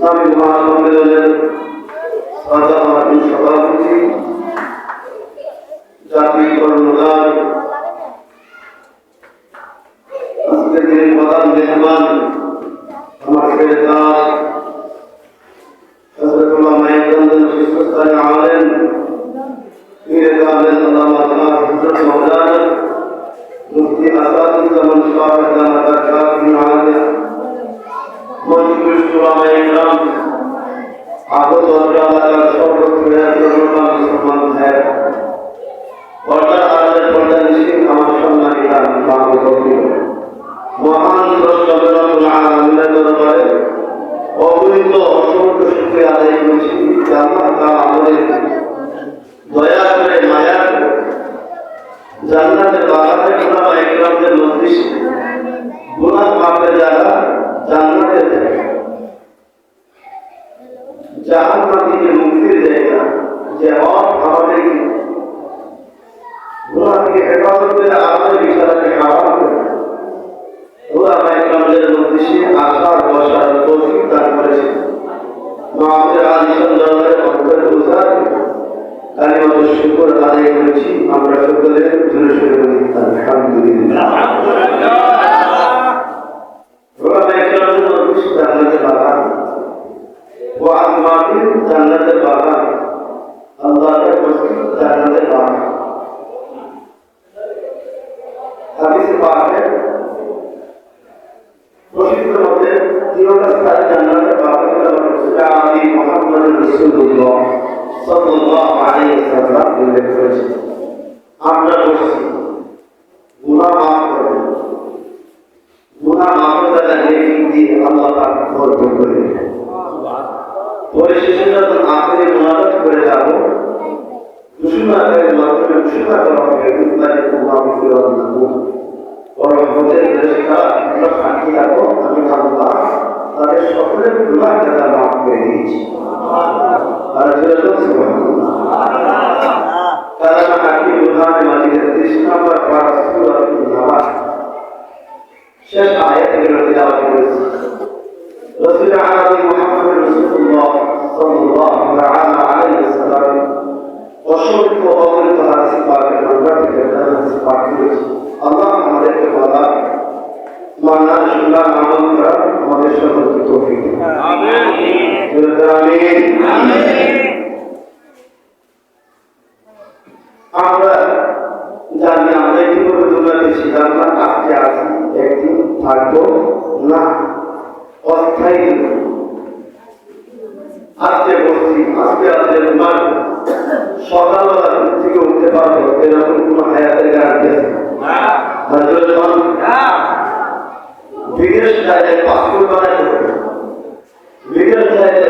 ইসলামী মহাসম্মেলনের আলেম পীর কামেল আল্লামা হযরত মাওলানা মুফতি আসাদুজ্জামান সাহেব জানাতার কাফি আলিয়া মজলিস উলামায়ে ইকরাম আগত এলাকার সর্বস্তরের মুসলমান ভাই পর্দার আড়ালের পর্দা নিশ্চিত আমার সম্মানিতা মা ও বোনেরা, মহান স্রষ্টা রব্বুল আলামিনের দরবারে অগণিত অসংখ্য শুকরিয়া আদায় করছি যে আল্লাহ তাআলা আমাদের দয়া করে মায়া করে জান্নাতের বাগানে উলামায়ে ইকরামদের মজলিসে গুনাহ মাফের দ্বারা জান্নাতের জাহান্নাম থেকে মুক্তির জায়গা যে আমাদের গুনাহ থেকে হেফাজত করে আমাদের বিষয়টাকে হারাম করে উলামায়ে ইকরামদের মজলিসে আসার বসার তৌফিক দান করেছেন। আমাদের আলিশান দরবারে অন্তরে উজার কালিমাতুশ শুকর আদায় করেছি। আমরা সকলে জোরে সোরে বলি আলহামদুলিল্লাহ। উলামায়ে ইকরামদের মজলিস জান্নাতের বাগান, ওয়াজ মাহফিল জান্নাতের বাগান, আল্লাহর মসজিদ জান্নাতের বাগান। হাদিসে পাকে প্রসিদ্ধ মতে তিনটা স্থান জান্নাতের বাগানের রাসূল আলী মুহাম্মদ রাসূলুল্লাহ সাল্লাল্লাহু আলাইহি ওয়াসাল্লাম উল্লেখ করেছেন। আমরা বলছি গুনাহ মাফ করবেন, গুনাহ মাফ করার নেকি দিয়ে আল্লাহ পাক ভরপুর করে দেন। পরিশেষে যখন আখেরে মুনাজাত করে যাব, দুশমানের মাধ্যমে ঘোষণা করা হবে ইন্নাল্লাহি ওয়া রাসূলুহু রহমতের দেশটা আমরা সাক্ষী রাখো, আমি আল্লাহ তাদের সকলের গুনাহ খাতা মাফ করে দিয়েছি। আর যেরকম সুবহানাল্লাহ কালাম হাকিম বুখারী মাজিদের 30 নম্বর পারা সূরাতুন নাবাহ শেষ আয়াতগুলো তিলাওয়াত করেছি। রাসূল আল্লাহ মুহাম্মদ রাসূলুল্লাহ সাল্লাল্লাহু আলাইহি ওয়াসাল্লাম অসংখ্য অগণিত হাদিস পাকের ভান্ডার থেকে হাদিস পাক করেছি। আল্লাহ আমাদেরকে বলা মানা শুনা আমল করা আমাদের সকলকে তৌফিক দিন। আমিন আমিন আমিন। আমরা জানি আমরা কিভাবে দুনিয়াতে ছিলাম না, আজকে আছি, একদিন থাকবো না, অস্থায়ী। আজকে বসছি, আজকে ঘুমার, সকালবেলা থেকে উঠতে পারবো এরকম কোন হায়াতের গ্যারান্টি আছে? বিদেশ চাইলে পাসপোর্ট বানাইতে হবে, বিদেশ চাইলে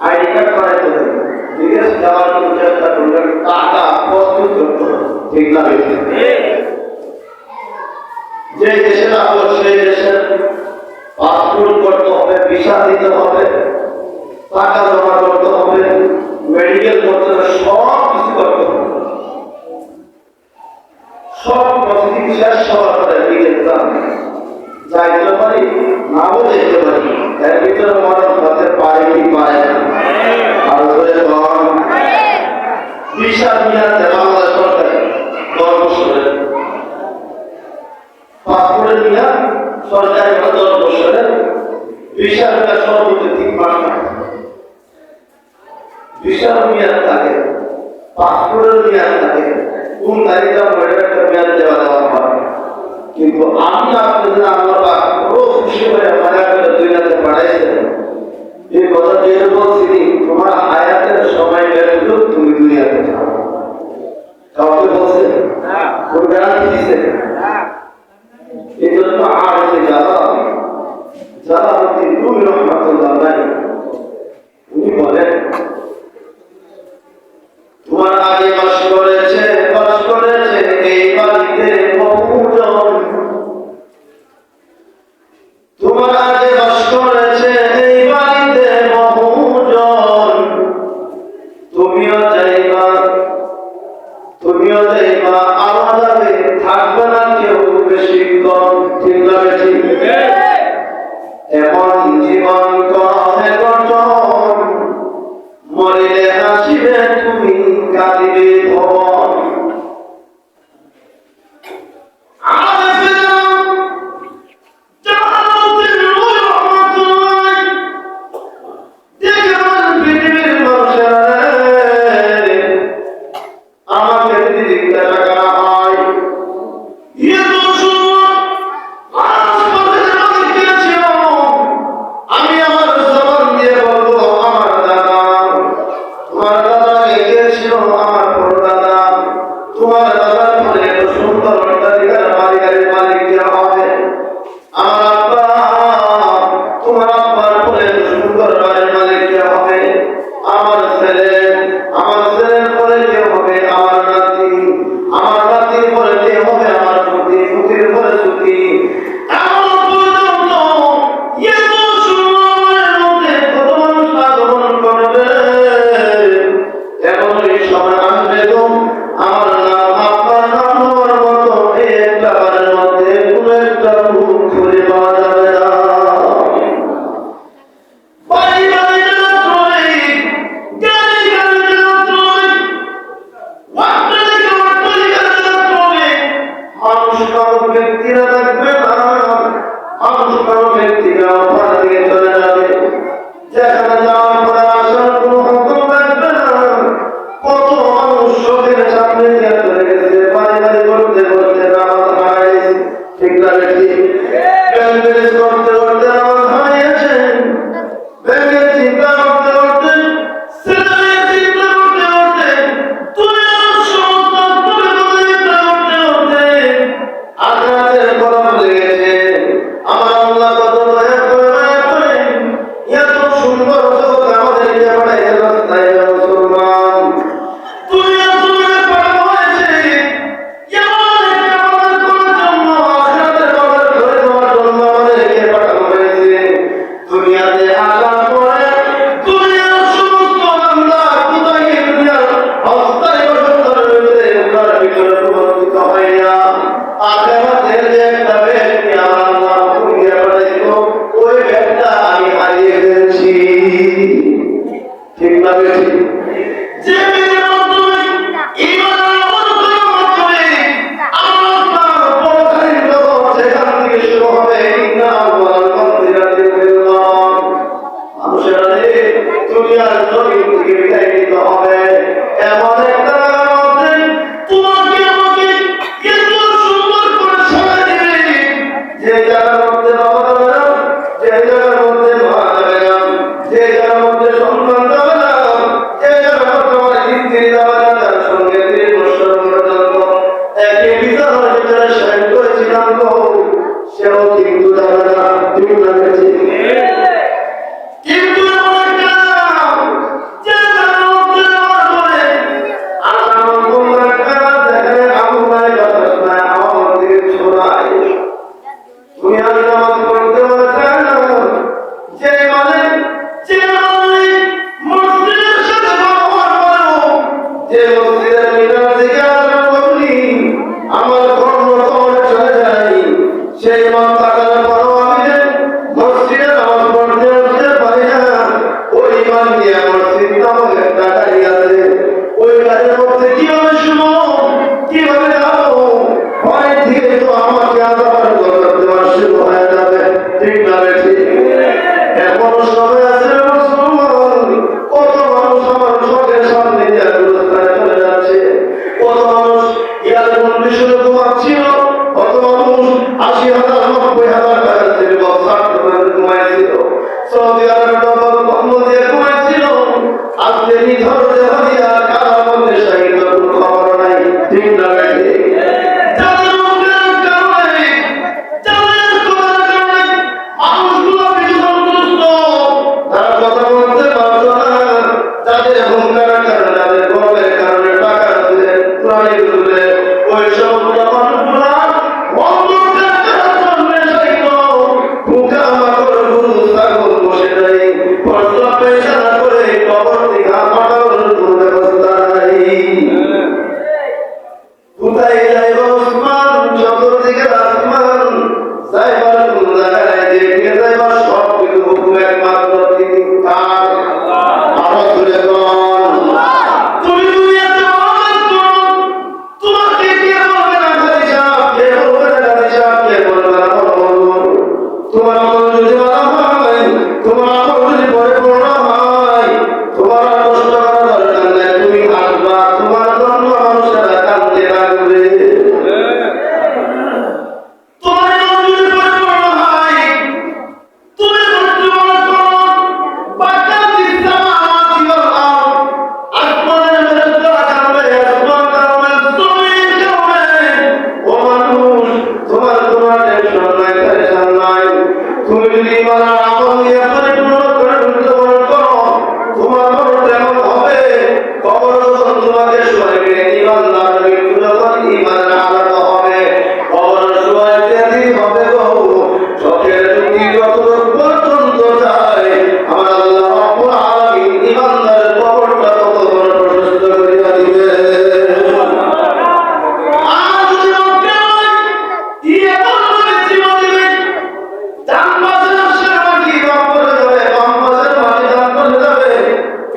আইডি কার্ড বানাইতে হবে, বিদেশ যাওয়ার জন্য চেষ্টা করলে টাকা প্রস্তুত করতে হবে, ঠিক না? যে দেশের আসল সেই দেশের পাসপোর্ট করতে হবে, ভিসা দিতে হবে, টাকা জমা করতে হবে, মেডিকেল করতে হবে, সব কিছু করতে হবে। সব প্রস্তুতি শেষ হওয়ার পরে যাইতে পারি, নাও যেতে পারি, এর ভিতরে মরণ হতে পারে কি পারে না? আর ভিসা নিয়ে বাংলাদেশ সরকার 10 বছরের পাসপোর্টের নিয়ে সরকারি 10 বছরের ভিসা নিয়ে সর্বোচ্চ 3 মাস থাকে। ভিসার মেয়াদ থাকে, পাসপোর্টের মেয়াদ থাকে, কোন তারিখটা পরে একটা মেয়াদ দেওয়া হয়। কিন্তু আমি আপনাদের আল্লাহ বড় খুশি হয়ে মায়া করে দুনিয়াতে পাঠাইছেন, এই কথা দিয়ে বলছি তোমার হায়াতের সময় বেরোলো তুমি দুনিয়াতে যাও। কাউকে বলছে কোন গ্যারান্টি দিচ্ছে? এই জন্য আর যারা রুমি রহমাতুল্লাহ নাই উনি বলেন তোমার আগে বাস করেছে এই বাড়িতে বহুজন, তোমার আগে বাস করেছে এই বাড়িতে বহুজন, তুমিও যাইবা আরো যাবে, থাকবে না কেউ বেশিক্ষণ, ঠিক না? ঠিক এমন জীবন কহে গঠন, মরিলে হাসিবে তুমি, কাঁদিবে ভবন। পৃথিবীর মানুষের ছেলে, আমার ছেলের পরে কে হবে আমার নাতি, আমার নাতির পরে কে হবে আমার পুতি, পুতির পরে সুতি।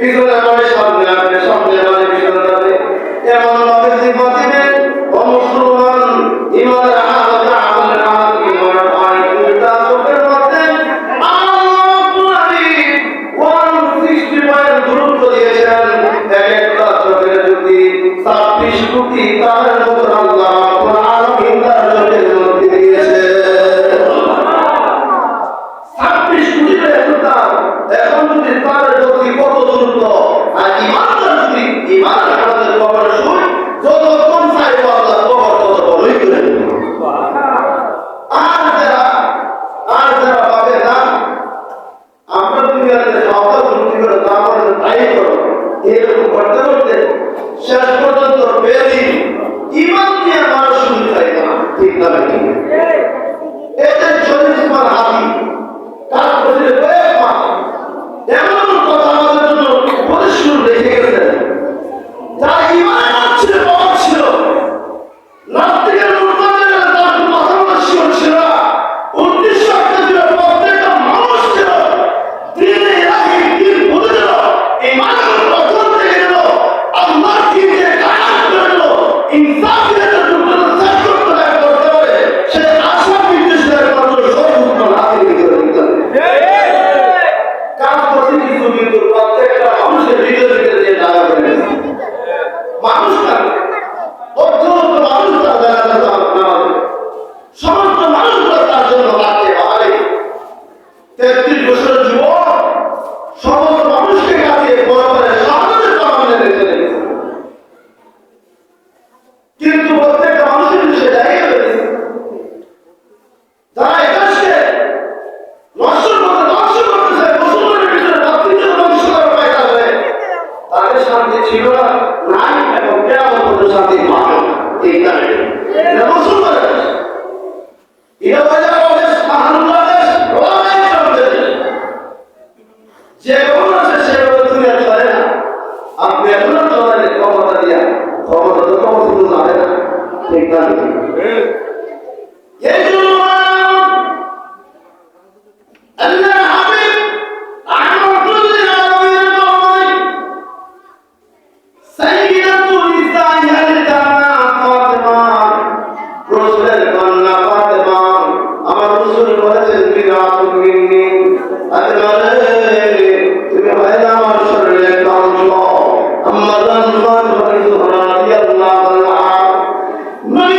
পিছনে মানে সামনে আসবে, সামনে মানে পিছনে যাবে, এমন ভাবে সিফাত দিবেন ও মুসলমান ইমানের হালত আমলের হালত ইমান হয় দুইটা চোখের মধ্যে আল্লাহ নবী 160 দূরত্ব দিয়েছেন। এক একটা চোখের যদি 26 কোটি তারের মতো আল্লাহ রাব্বুল আলামিন তার চোখের মধ্যে দিয়েছে। 26 কোটি তার, এখন যদি তার গতি কত দূরত্ব, আর ইমানদার যদি ইমানের হালতের কবর শুই যতক্ষণ চাইবো আল্লাহ কবর তত বড়ই করে দেবে। আর যারা পাবে না, আমরা দুনিয়াতে সবটা দুর্নীতি করে তা করে তাই করো, এরকম করতে করতে শেষ পর্যন্ত বেদিন ইমান নিয়ে মানুষ শুনতে চাই না, ঠিক না ঠিক? এদের শরীর তোমার হাতি কাজ করছিল কয়েক মাস, এমন কথা আমাদের জন্য পরিষ্কার রেখে গেছেন। যারা ইমান ছিল পাওয়া ছিল, নাস্তিকের মুরতাদের তার কথা বলা ছিল না। 1948 প্রত্যেকটা মানুষ ছিল দিনে ইলাহি দিন বুঝে দিল, ইমানের পথন থেকে দিল, আল্লাহর দিনকে কায়েম করে দিল, ইনসাফের জন্য চেষ্টা করতে পারে সে আশা বিদ্বেষের মাত্র সর্বোচ্চ হাতে ভিতরে দিতে হবে। কাজ করতে কিছু কিন্তু প্রত্যেকটা মানুষের ভিতরে ভিতরে জায়গা করে নিয়েছে। মানুষ না, অত্যন্ত মানুষ তার জায়গাটা সমস্ত মানুষগুলো তার জন্য লাগছে। ভাই 33 বছরের যুবক সমস্ত মানুষকে কাছে বড় করে সামনে সামনে রেখে দিয়েছে, কিন্তু প্রত্যেকটা মানুষের সে জায়গা রয়েছে। যারা এদেশকে নষ্ট করতেছে, মুসলমানের ভিতরে ভাতৃত্ব ধ্বংস করার পায়দা করে, তাদের শান্তি ছিল না, নাই, এবং কেমন পর্যন্ত শান্তি পাবে না, ঠিক না? এটা মুসলমানের দেশ, এটা দেশ, আহলুল্লাহ দেশ, ওলামায়ে কেরামের দেশ। যে কেমন আছে সেভাবে দুনিয়া চলে না। আপনি এখনো চলেন ক্ষমতা দিয়া, ক্ষমতা তো ক্ষমতা যাবে না, ঠিক না? এই জন্য আল্লাহ হাবিব রাহমাতুল লিল আলামিন সাইয়্যিদাতুল নিসাই আল জান্নাহ ফাতেমা, রাসূলের কন্যা ফাতেমা, আমার রাসূল বলেছেন বিরাতুল মিন্নি, ফাতেমা রে তুমি হয়তো আমার শরীরের একটা অংশ। আম্মা জান ফাতেমা জোহরা রাদিয়াল্লাহু আনহা নবী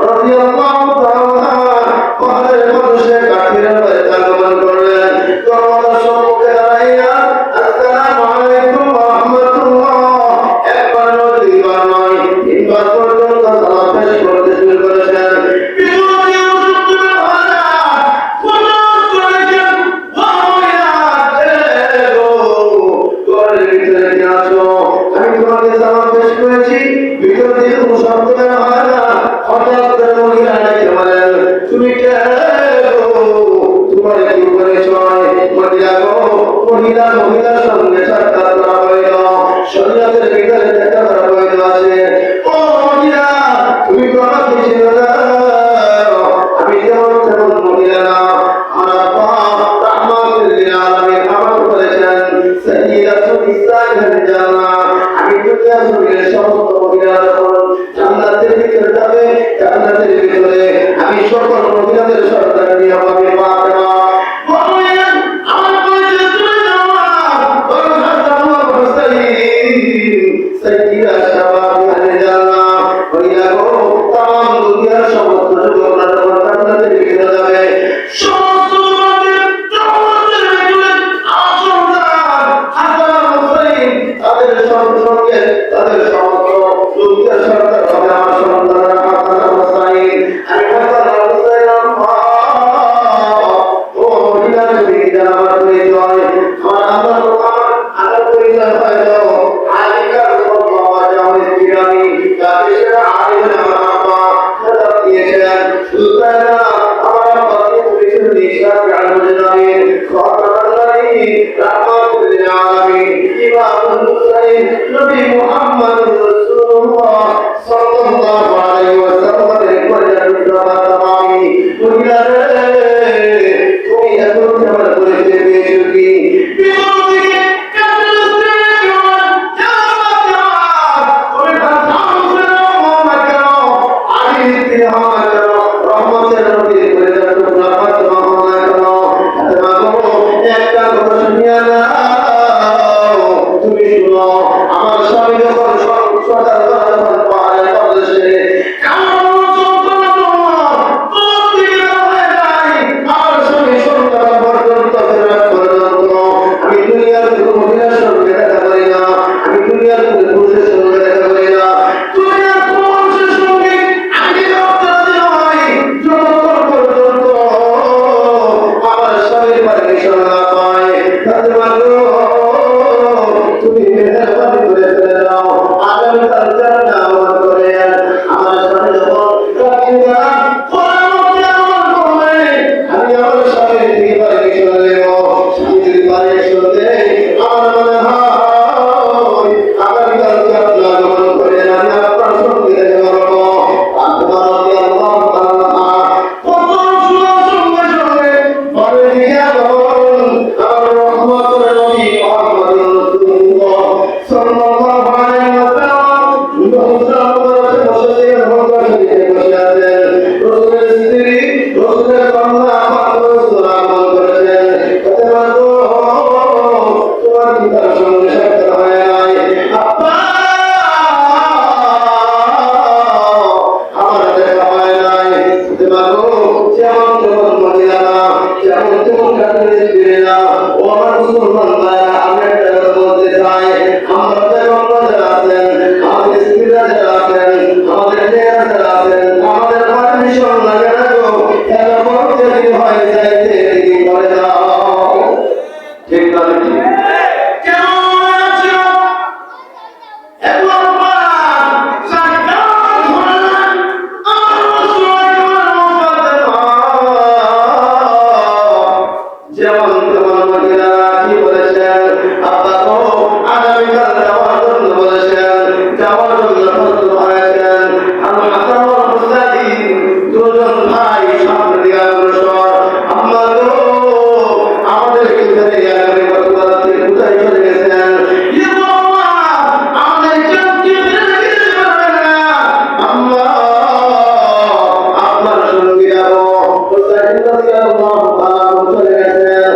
রাদিয়াল্লাহু তাআলা পাহাড়ের মানুষের কাঠিরা দিকে তখন আমার রহমতের নবী মুহাম্মদ রাসূলুল্লাহ সাল্লাল্লাহু আলাইহি ওয়াসাল্লাম মুহতারাম বসে বসে আছেন। রাসূলের স্ত্রী রাসূলের কন্যা ফাতেমা আমল করেছেন। ফাতেমা গো, তোমার কি তার সঙ্গে সাক্ষাৎ হয় নাই? আব্বা, আমার দেখা হয় নাই। ফাতেমা গো, যেমন তেমন মহিলা না, যেমন তেমন কাছে ফিরে না। ও আমার মুসলমান ভাইরা, আমি একটা কথা বলতে চাই, আমরা যারা আছেন, আমাদের স্ত্রীরা যারা আছেন, আমাদের মেয়েরা যারা আছেন, আমাদের পারমিশন লাগে না গো, এরা বড় যদি হয় যাইতে কি করে দাও, ঠিক না? কেমন আছো? একবার যেমন তেমন মহিলারা কি বলেছেন? আব্বা গো, আগামীকাল যাওয়ার জন্য বলেছেন, যাওয়ার জন্য প্রস্তুত হয়েছেন। আল হাসান ওয়াল হুসাইন দুজন ভাই সামনে দিকে অগ্রসর। আম্মা গো, আমাদের ভিতরে আগামী বছর থেকে কোথায় চলে গেছেন? ইয়া বাবা, আমাদের কেউ ফেলে দিতে পারবেন না। আম্মা, আপনার সঙ্গে যাবো। হুসাইন রাদিয়াল্লাহু তাআলা চলে গেছেন।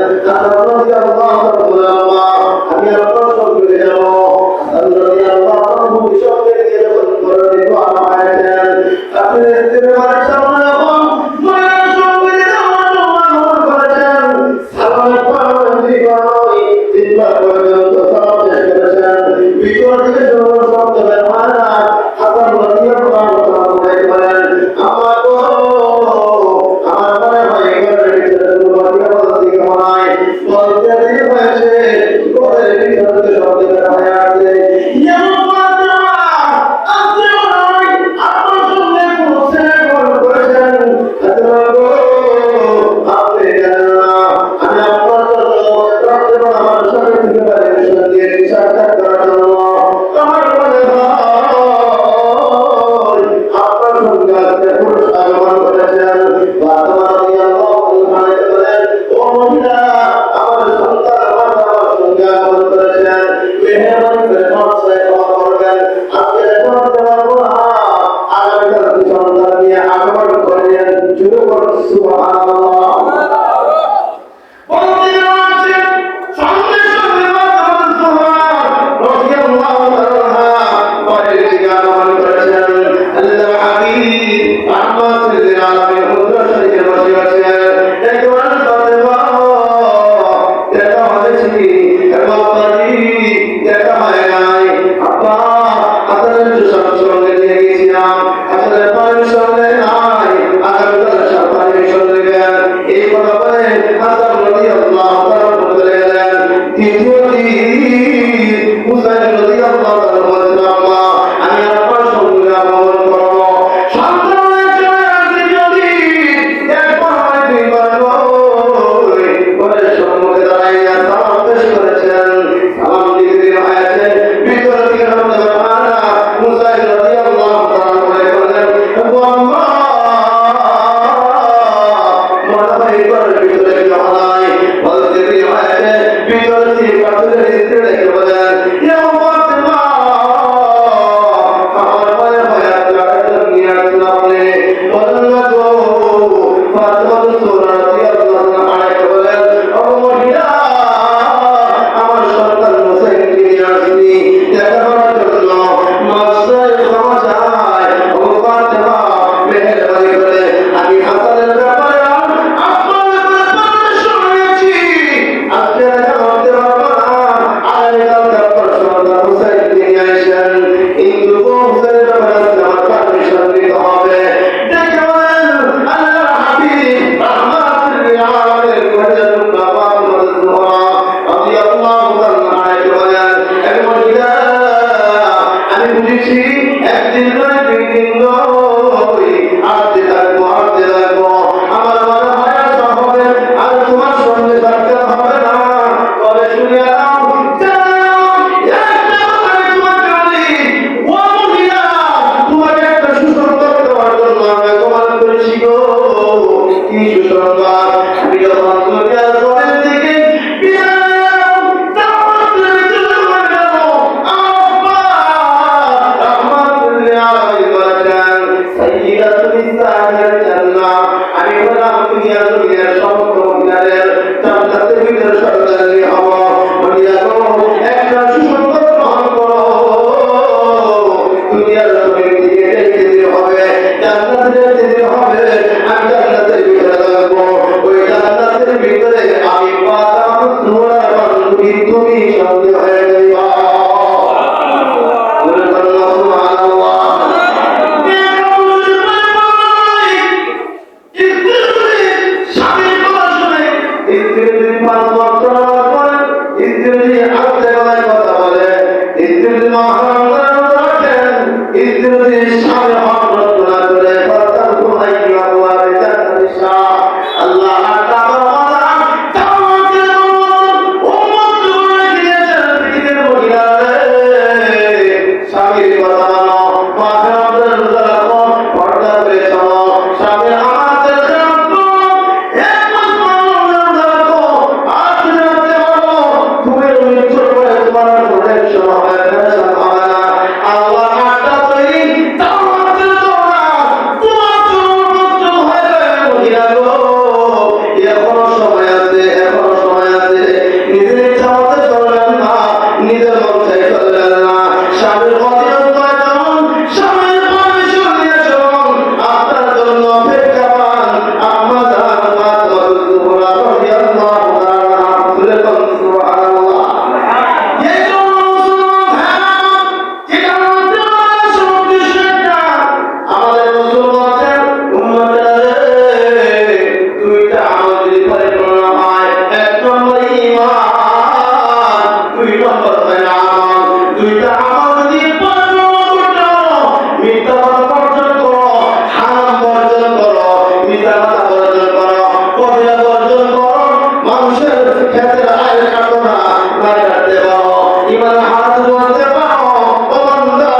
মানুষের ক্ষেত্রে আয় কাটো না, না কাটতে পারো, ইমান হাত ধরতে পারো। ও বান্দা,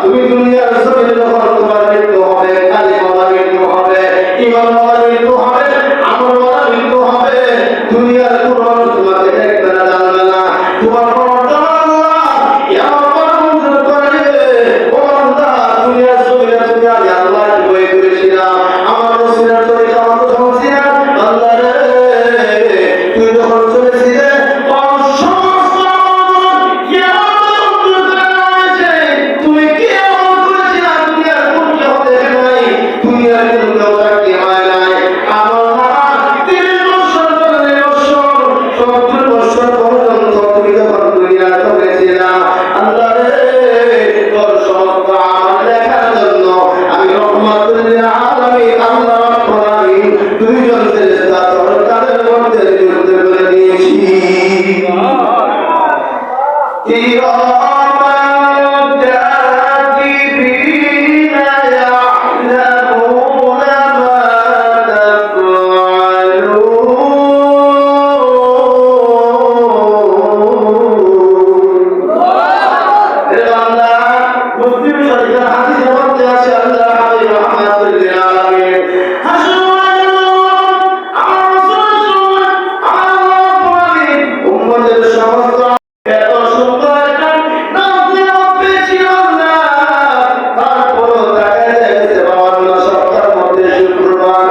তুমি দুনিয়ার জমিনে যখন তোমার মৃত্যু হবে, কালিমাওয়ালা মৃত্যু হবে, ইমানওয়ালা মৃত্যু হবে, আমলওয়ালা মৃত্যু হবে, দুনিয়ার কোনো মানুষ তোমাকে দেখবে না, জানবে না। তোমার পরটা আল্লাহ এমন মঞ্জুর করে দিবে। ও বান্দা, দুনিয়ার জমিনে তুমি আমি আল্লাহকে ভয় করেছিলাম, আমার রাসূলের তরিকা মতো চলছিলাম। আল্লাহ রে, তুই যখন চলেছিলে তুমি কি আমল করেছিলা? দুনিয়ার কোন কেউ দেখে নাই, দুনিয়ার কোন কেউ চাকরি হয় নাই। আমল নামা 30 বছর, 40 বছর, 70 বছর পর্যন্ত তুমি যখন দুনিয়ার চলেছিলা, আল্লাহ রে, তোর সমস্ত আমল লেখার জন্য আমি রহমাতুল লিল আলামিন আল্লাহ রাব্বুল আলামিন দুইজন ফেরেশতা তাদের মধ্যে নিযুক্ত করে দিয়েছি। কিরামান কাতিবিনা ইয়া'লামুনা মা তাফআলুন। মুসলিম শরীফের হাদিসের মধ্যে আছে, আল্লাহ হাবিব রাহমাতুল লিল আলামিন উম্মতের সমস্ত এত সুন্দর একটা নাজিল পেয়েছিলাম না, তারপরও তাকায় দেখতে 52 সপ্তাহের মধ্যে শুক্রবার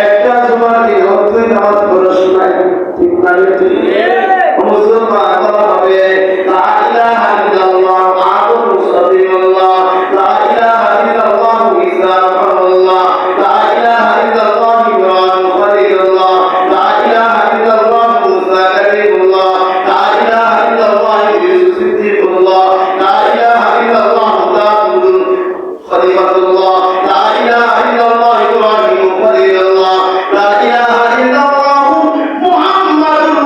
একটা জুমার দিন দুই নামাজ পড়া শোনায়। ঠিক না? মুসলমান বলা হবে লা ইলাহা ইল্লাল্লাহ মুহাম্মাদুর রাসূলুল্লাহ, লা ইলাহা ইল্লাল্লাহ ঈসা রাসূলুল্লাহ, লা ইলাহা ইল্লাল্লাহ ইব্রাহিম খলিলুল্লাহ, লা ইলাহা ইল্লাল্লাহ মুসা কালিমুল্লাহ, লা ইলাহা ইল্লাল্লাহ ইউসুফ সিদ্দিকুল্লাহ, লা ইলাহা ইল্লাল্লাহ দাউদ খলিফাতুল্লাহ, লা ইলাহা ইল্লাল্লাহ ইব্রাহিম খলিলুল্লাহ, লা ইলাহা ইল্লাল্লাহ মুহাম্মাদুর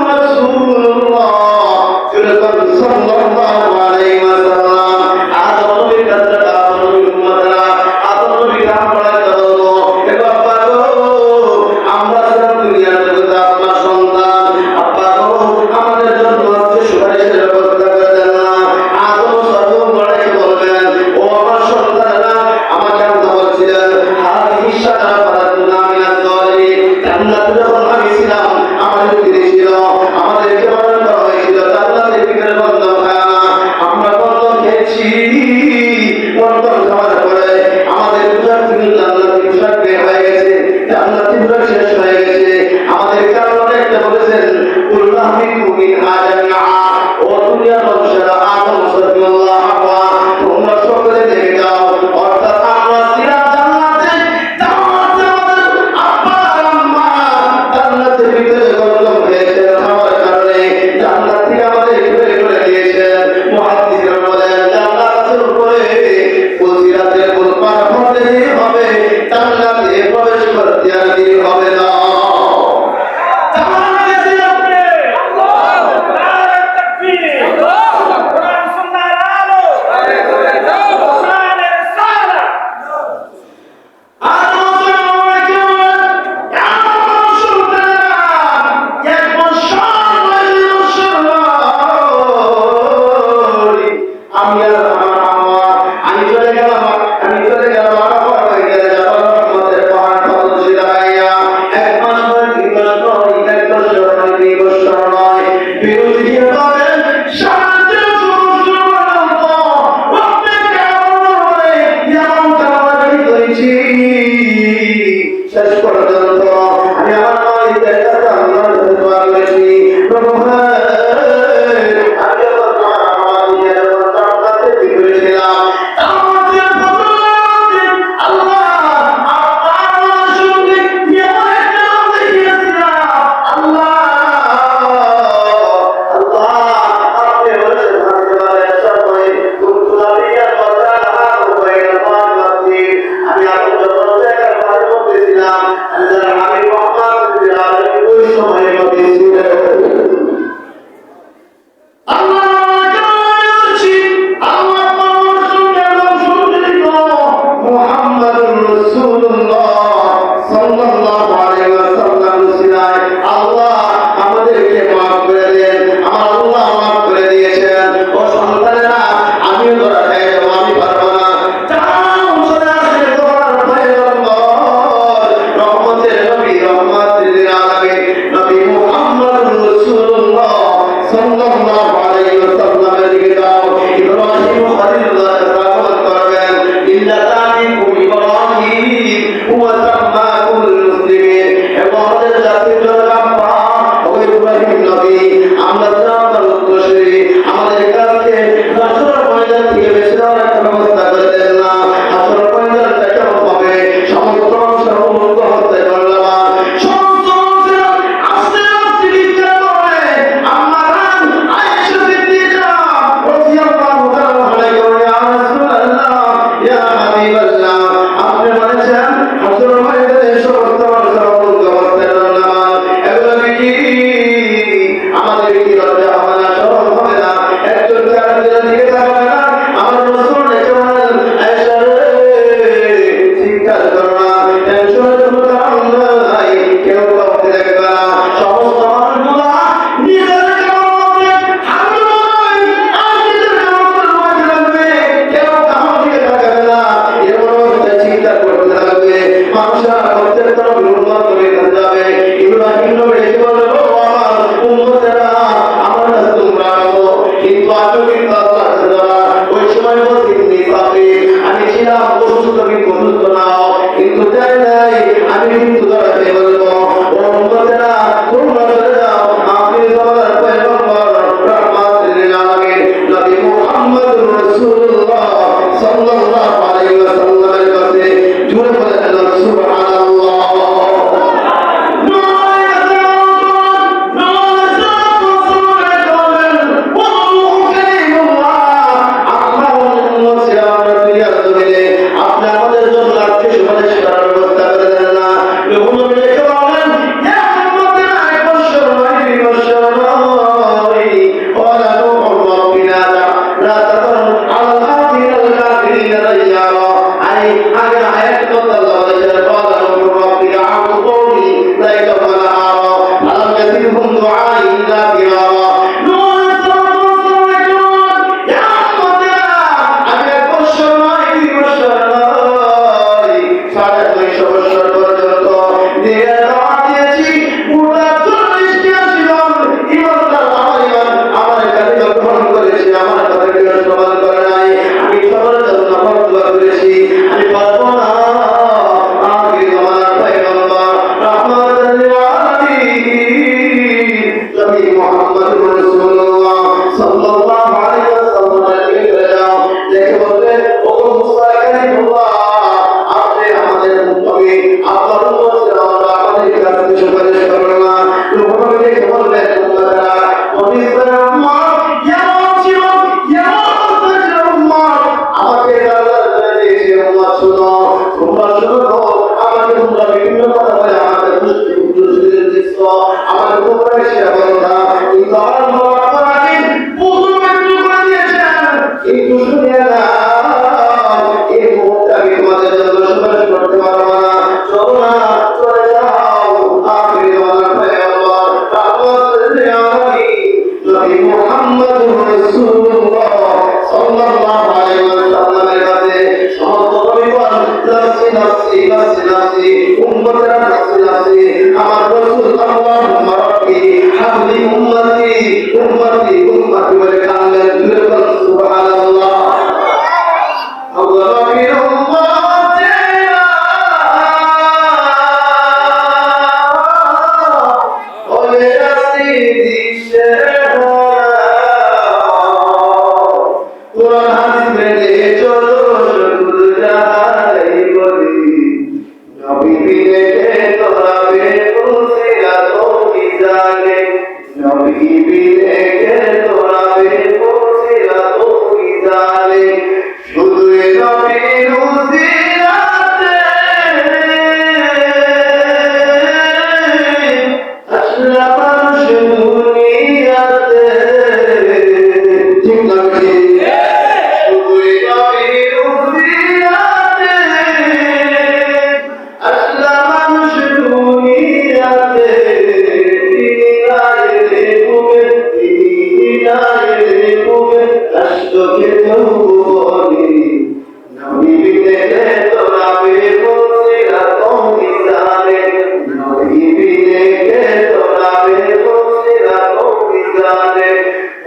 জানে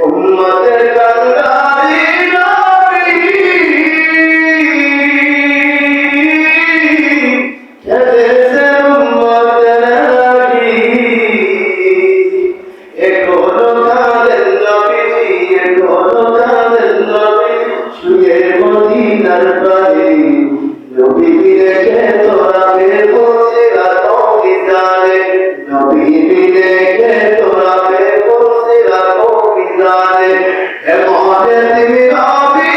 উম্মতের কান্দারি নবী কেঁদেছেন উম্মতের লাগি এখনো কাঁদেন নবীজি এখনো কাঁদেন নবী শুয়ে মদিনার পানে নবী রেখে তোরা বের করছে রাতই জানে নবী রেখে তোরা বের করছে রাতই জানে এমনে তুমি নবী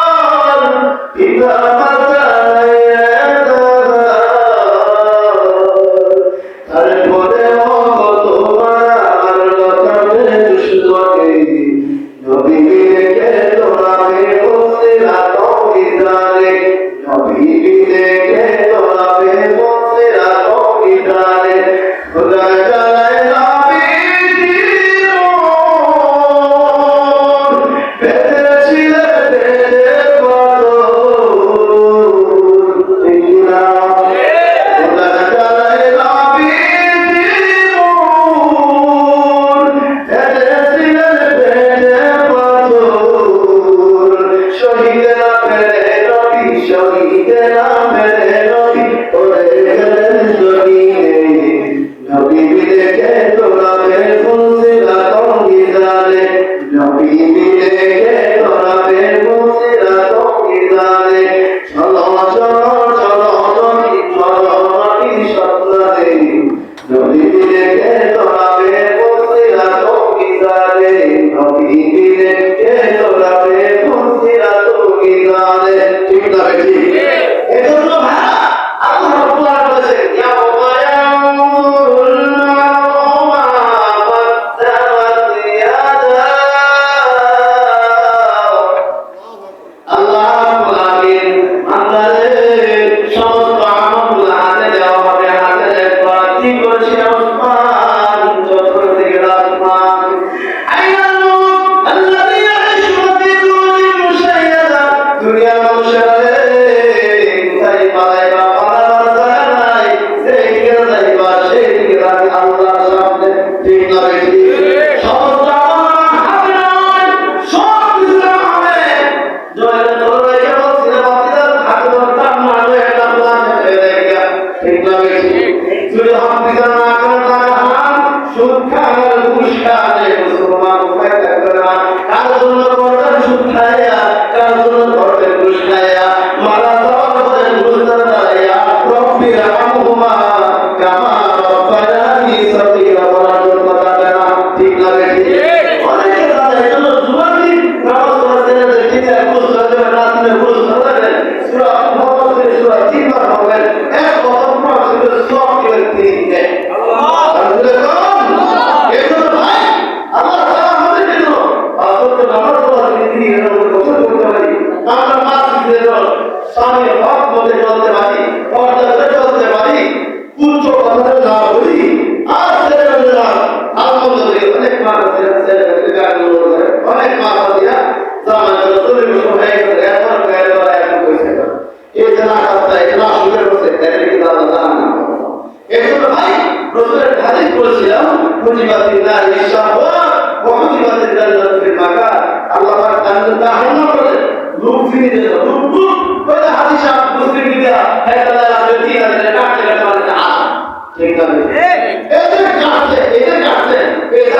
আমার পিতা মাতা তারপরে তোমার আমার কথা দুশ্মনে নবী রেখে তোরা বের করছে রাতই জানে নবী রেখে তোরা বের করছে রাতই জানে খোদা জানায় নবীজি পেয়েছিলেন পেয়ে বড় ঠিক না খোদা জানায় নবীজি পেয়েছিলেন পেয়ে বড় শহীদেরা পেরে নবী শহীদেরা পেরে নবী ওরে গেলেন জমিনে নবী রেখে তোরা বের করছে রাতই জানে নবী রেখে তোরা বের করছে রাতই জানে চলো চলো চলো নবী চলো নবী সন্ধানে নবী রেখে তোরা বের করছে রাতই জানে নবী রেখে তোরা বের করছে রাতই জানে ঠিক না ঠিক এজন্য ভাই আল্লাহ রাব্বুল আলামিন বলেছেন ইয়া ওয়ায়াউল মারুমা ফাতাওয়াত ইয়াদা আল্লাহ রাব্বুল আলামিন আমাদের সমস্ত আমলগুলো হাতে দেওয়া হবে হাতে একবার কি করেছিল ওসমান যখন থেকে রাসমান আইয়ালু আল্লাযী ইয়াইশু ফি কুল্লি মুশাইয়াদা দুনিয়ার মানুষেরা কোথায় পালাইবা পালাবার জায়গা নাই যেদিকে যাইবা সেদিকে যাবে আল্লাহর সামনে ঠিক না বেশি সমস্ত আমল হাতে নয় সব কিছু হবে জয়ের তোরে কেবল সিনেমাতিদার হাতে ধরতাম না একটা প্ল্যান হয়ে দেখা ঠিক না বেশি যদি হাত দিতে না করে তাহলে হারাম সুদ খাওয়ার ঘুষ খাওয়ালে মুসলমান উপায় থাকবে না কার জন্য করবেন সুদ খাইয়া কার জন্য করবেন ঘুষ খাইয়া মারা যাওয়ার পরে ঘুষদার দাঁড়াইয়া রব্বি রাহমহুমা কামা রব্বায়ানি সগীরা বলার জন্য যাবে না ঠিক না বেশি অনেকে তাদের জন্য জুয়ানি নামাজ পড়তে দিনে ঘুষ ধরবে রাতে ঘুষ ধরবে সূরা মুহাম্মদের সূরা 3 বার হবে এক বছর পর শুধু সব করে দিতে আল্লাহ এজন্য ভাই আল্লাহ তাআলা আমাদের জন্য আসলে নামাজ পড়ার নীতি এর উপর বছর করতে পারি আমরা মাসিদের সামনে হক মতে চলতে পারি পর্দাতে চলতে পারি উচ্চ কথা না বলি আর ছেলেমেয়েরা আলহামদুলিল্লাহ অনেক মাস অনেক মাস দিয়া জামাত রসুলের হয়ে গেছে এখন গায়ে ধরা এখন কইছে এই যে না কথা এটা শুরু হচ্ছে এটা কি দাদা জানা না এজন্য ভাই রসুলের হাদিস বলেছিলাম মুজিবাতিল্লাহ ইশাওয়াত ওয়া মুজিবাতিল্লাহ ফিল মাকান আল্লাহ পাক জান্নাত হারাম করে লোক ফিরে যেত লোক ওই হাদিস মুসলিম দিয়া হায়দার আলী দিয়া কাটতে কাটতে ঠিক আছে এই যে কাটছে এই যে